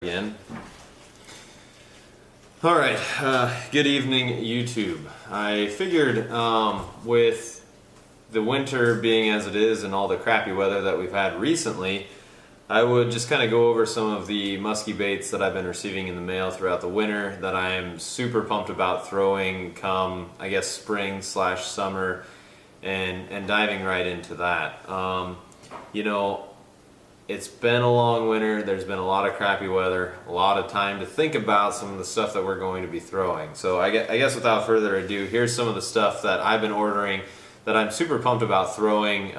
Again. Alright, good evening YouTube. I figured with the winter being as it is and all the crappy weather that we've had recently, I would just kind of go over some of the musky baits that I've been receiving in the mail throughout the winter that I am super pumped about throwing come, I guess, spring/summer and diving right into that. You know, it's been a long winter, there's been a lot of crappy weather, a lot of time to think about some of the stuff that we're going to be throwing. So I guess without further ado, here's some of the stuff that I've been ordering that I'm super pumped about throwing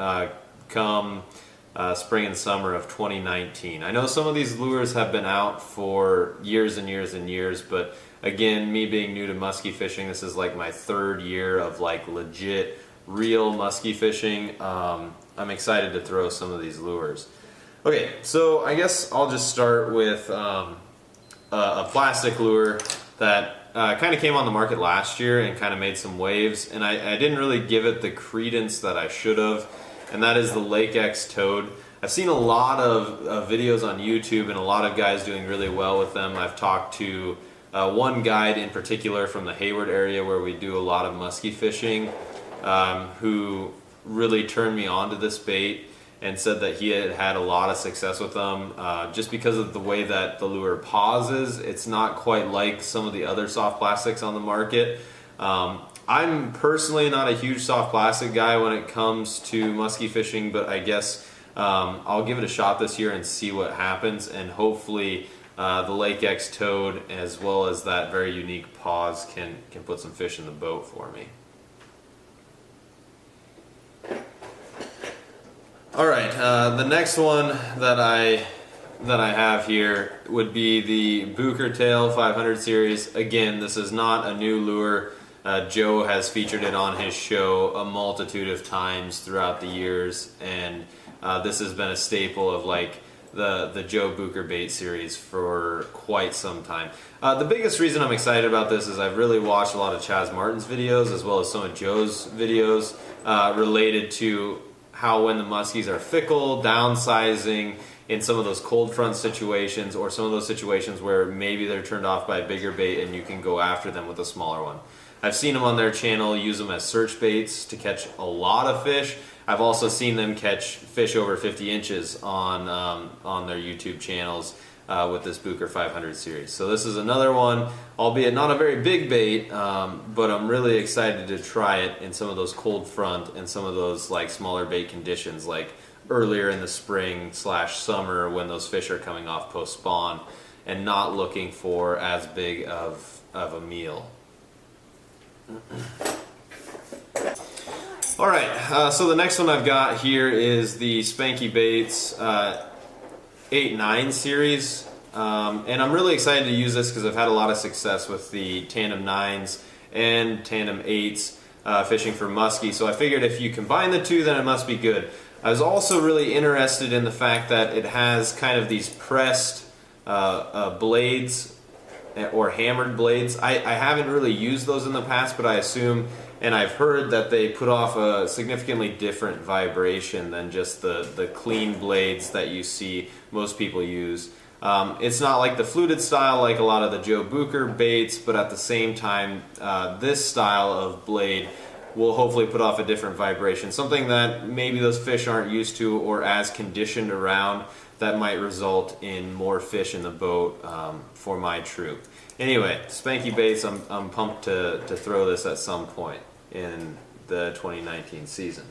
come spring and summer of 2019. I know some of these lures have been out for years and years and years, but again, me being new to musky fishing, this is like my third year of like legit, real musky fishing. I'm excited to throw some of these lures. Okay, so I guess I'll just start with a plastic lure that kind of came on the market last year and kind of made some waves, and I didn't really give it the credence that I should have, and that is the Lake X Toad. I've seen a lot of videos on YouTube and a lot of guys doing really well with them. I've talked to one guide in particular from the Hayward area where we do a lot of musky fishing who really turned me on to this bait and said that he had had a lot of success with them just because of the way that the lure pauses. It's not quite like some of the other soft plastics on the market. I'm personally not a huge soft plastic guy when it comes to musky fishing, but I guess I'll give it a shot this year and see what happens, and hopefully the Lake X Toad as well as that very unique pause can put some fish in the boat for me. Alright, the next one that I have here would be the Booker Tail 500 series. Again, this is not a new lure. Joe has featured it on his show a multitude of times throughout the years, and this has been a staple of like the Joe Booker bait series for quite some time. The biggest reason I'm excited about this is I've really watched a lot of Chaz Martin's videos as well as some of Joe's videos related to how when the muskies are fickle, downsizing in some of those cold front situations, or some of those situations where maybe they're turned off by a bigger bait and you can go after them with a smaller one. I've seen them on their channel use them as search baits to catch a lot of fish. I've also seen them catch fish over 50 inches on their YouTube channels with this Booker 500 series. So this is another one, albeit not a very big bait, but I'm really excited to try it in some of those cold front and some of those like smaller bait conditions, like earlier in the spring/summer when those fish are coming off post spawn and not looking for as big of a meal. Alright, so the next one I've got here is the Spanky Baits 8-9 series, and I'm really excited to use this because I've had a lot of success with the tandem 9s and tandem 8s fishing for muskie, so I figured if you combine the two then it must be good. I was also really interested in the fact that it has kind of these pressed blades or hammered blades. I haven't really used those in the past, but I assume and I've heard that they put off a significantly different vibration than just the clean blades that you see most people use. It's not like the fluted style like a lot of the Joe Booker baits, but at the same time this style of blade will hopefully put off a different vibration, something that maybe those fish aren't used to or as conditioned around, that might result in more fish in the boat for my troop. Anyway, Spanky Baits, I'm pumped to throw this at some point in the 2019 season.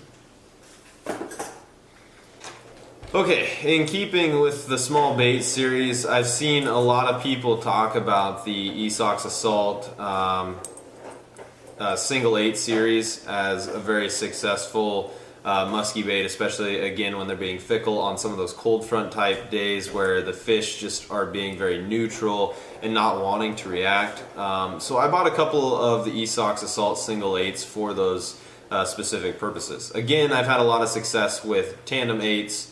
Okay, in keeping with the small bait series, I've seen a lot of people talk about the Esox Assault single 8 series as a very successful musky bait, especially again when they're being fickle on some of those cold front type days where the fish just are being very neutral and not wanting to react. So I bought a couple of the Esox Assault single 8s for those specific purposes. Again, I've had a lot of success with tandem 8s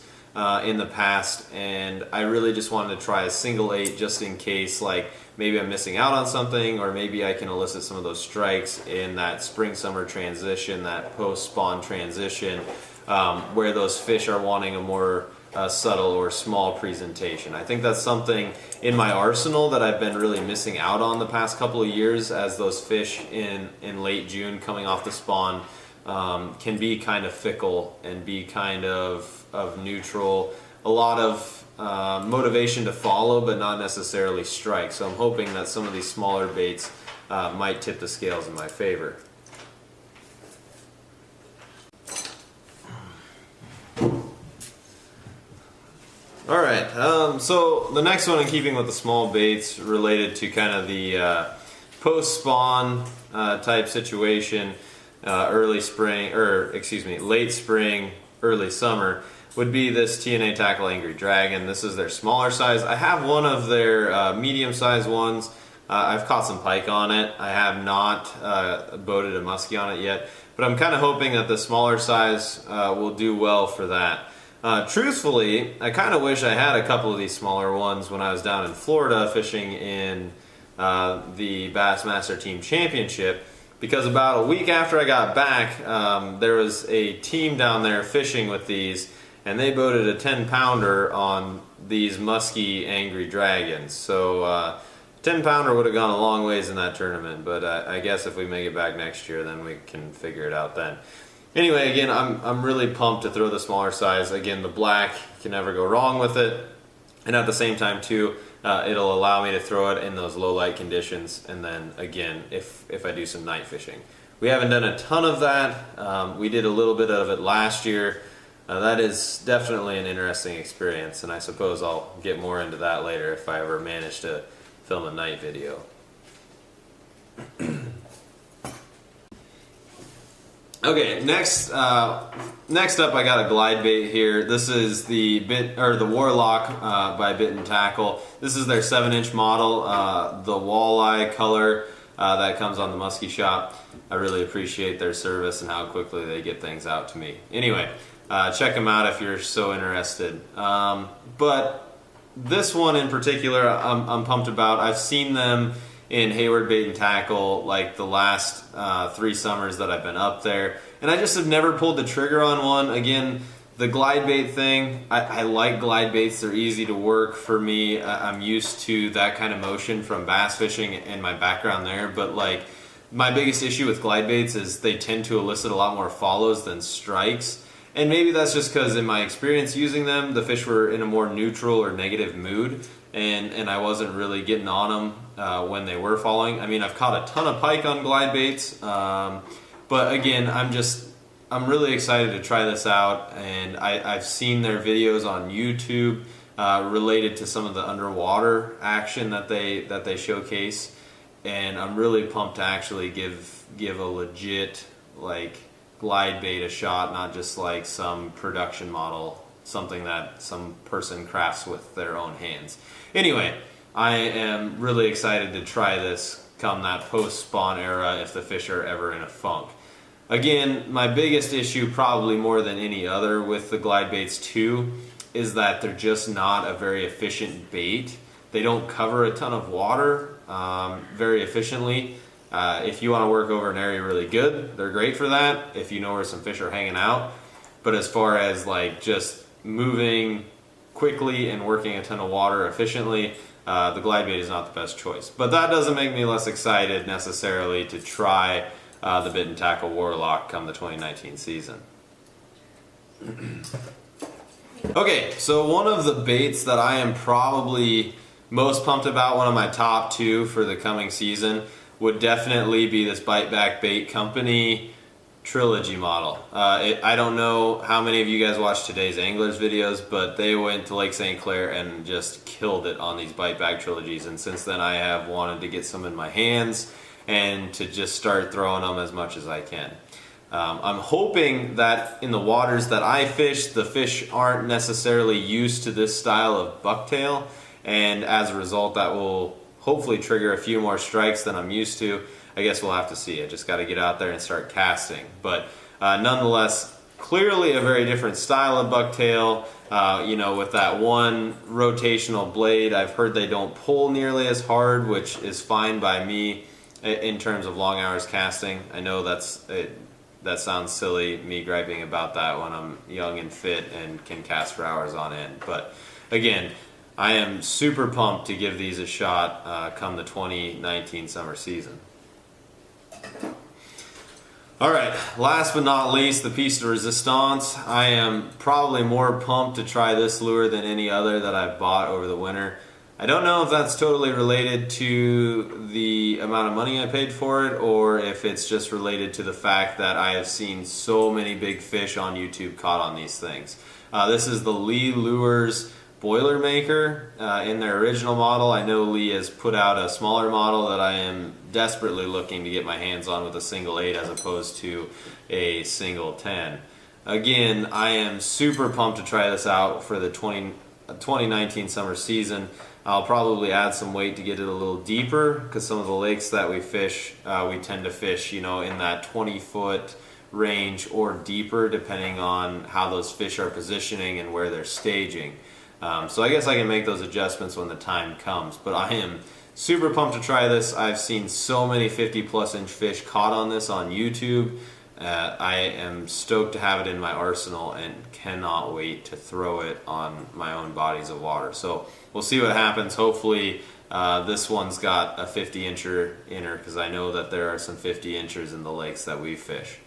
in the past, and I really just wanted to try a single 8 just in case like maybe I'm missing out on something, or maybe I can elicit some of those strikes in that spring-summer transition, that post-spawn transition, where those fish are wanting a more subtle or small presentation. I think that's something in my arsenal that I've been really missing out on the past couple of years, as those fish in late June coming off the spawn can be kind of fickle and be kind of neutral. A lot of motivation to follow, but not necessarily strike. So I'm hoping that some of these smaller baits might tip the scales in my favor. Alright, so the next one, in keeping with the small baits, related to kind of the post-spawn type situation, early spring, or excuse me, late spring, early summer, would be this TNA Tackle Angry Dragon. This is their smaller size. I have one of their medium-sized ones. I've caught some pike on it. I have not boated a musky on it yet, but I'm kind of hoping that the smaller size will do well for that. Truthfully, I kind of wish I had a couple of these smaller ones when I was down in Florida fishing in the Bassmaster Team Championship, because about a week after I got back, there was a team down there fishing with these, and they boated a 10-pounder on these Musky Angry Dragons. So 10-pounder would have gone a long ways in that tournament, but I guess if we make it back next year, then we can figure it out then. Anyway, again, I'm really pumped to throw the smaller size. Again, the black, you can never go wrong with it. And at the same time, too, it'll allow me to throw it in those low light conditions. And then, again, if I do some night fishing. We haven't done a ton of that. We did a little bit of it last year. That is definitely an interesting experience. And I suppose I'll get more into that later if I ever manage to film a night video. Okay, next up I got a glide bait here. This is the Warlock by Bit and Tackle. This is their 7-inch model, the walleye color that comes on the Musky shop. I really appreciate their service and how quickly they get things out to me. Anyway, check them out if you're so interested. But this one in particular, I'm pumped about. I've seen them in Hayward Bait and Tackle like the last 3 summers that I've been up there, and I just have never pulled the trigger on one. Again, the glide bait thing, I like glide baits. They're easy to work for me. I'm used to that kind of motion from bass fishing and my background there, but like my biggest issue with glide baits is they tend to elicit a lot more follows than strikes. And maybe that's just because in my experience using them, the fish were in a more neutral or negative mood, and I wasn't really getting on them when they were following. I mean, I've caught a ton of pike on glide baits, but again, I'm really excited to try this out, and I've seen their videos on YouTube related to some of the underwater action that they showcase, and I'm really pumped to actually give a legit like glide bait a shot, not just like some production model, something that some person crafts with their own hands. Anyway, I am really excited to try this come that post-spawn era if the fish are ever in a funk. Again, my biggest issue, probably more than any other with the glide baits too, is that they're just not a very efficient bait. They don't cover a ton of water very efficiently. If you want to work over an area really good, they're great for that, if you know where some fish are hanging out. But as far as like just moving quickly and working a ton of water efficiently, the glide bait is not the best choice. But that doesn't make me less excited necessarily to try the Bit and Tackle Warlock come the 2019 season. Okay, so one of the baits that I am probably most pumped about, one of my top 2 for the coming season, would definitely be this Bite Back Bait Company Trilogy model. I don't know how many of you guys watched today's Anglers videos, but they went to Lake St. Clair and just killed it on these Bite Back Trilogies, and since then I have wanted to get some in my hands and to just start throwing them as much as I can. I'm hoping that in the waters that I fish, the fish aren't necessarily used to this style of bucktail, and as a result that will hopefully trigger a few more strikes than I'm used to. I guess we'll have to see. I just got to get out there and start casting. But nonetheless, clearly a very different style of bucktail. You know, with that one rotational blade, I've heard they don't pull nearly as hard, which is fine by me in terms of long hours casting. I know that's that sounds silly, me griping about that when I'm young and fit and can cast for hours on end. But again, I am super pumped to give these a shot come the 2019 summer season. Alright, last but not least, the piece de resistance. I am probably more pumped to try this lure than any other that I've bought over the winter. I don't know if that's totally related to the amount of money I paid for it, or if it's just related to the fact that I have seen so many big fish on YouTube caught on these things. This is the Lee Lures Boilermaker in their original model. I know Lee has put out a smaller model that I am desperately looking to get my hands on with a single 8 as opposed to a single 10. Again, I am super pumped to try this out for the 2019 summer season. I'll probably add some weight to get it a little deeper, because some of the lakes that we fish, we tend to fish, you know, in that 20-foot range or deeper, depending on how those fish are positioning and where they're staging. So I guess I can make those adjustments when the time comes, but I am super pumped to try this. I've seen so many 50+ inch fish caught on this on YouTube. I am stoked to have it in my arsenal and cannot wait to throw it on my own bodies of water. So we'll see what happens. Hopefully this one's got a 50-incher inner, because I know that there are some 50-inchers in the lakes that we fish.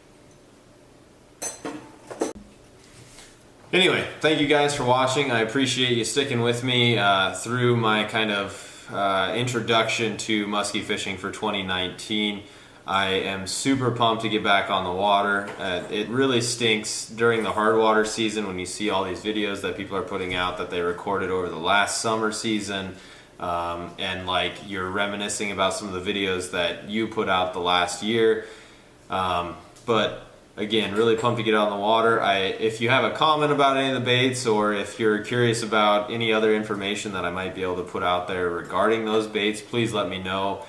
Anyway, thank you guys for watching. I appreciate you sticking with me through my kind of introduction to musky fishing for 2019. I am super pumped to get back on the water. It really stinks during the hard water season when you see all these videos that people are putting out that they recorded over the last summer season, and like you're reminiscing about some of the videos that you put out the last year. But again, really pumped to get on the water. If you have a comment about any of the baits, or if you're curious about any other information that I might be able to put out there regarding those baits, please let me know.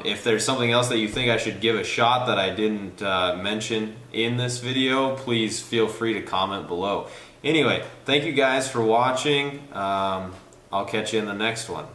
If there's something else that you think I should give a shot that I didn't mention in this video, please feel free to comment below. Anyway, thank you guys for watching. I'll catch you in the next one.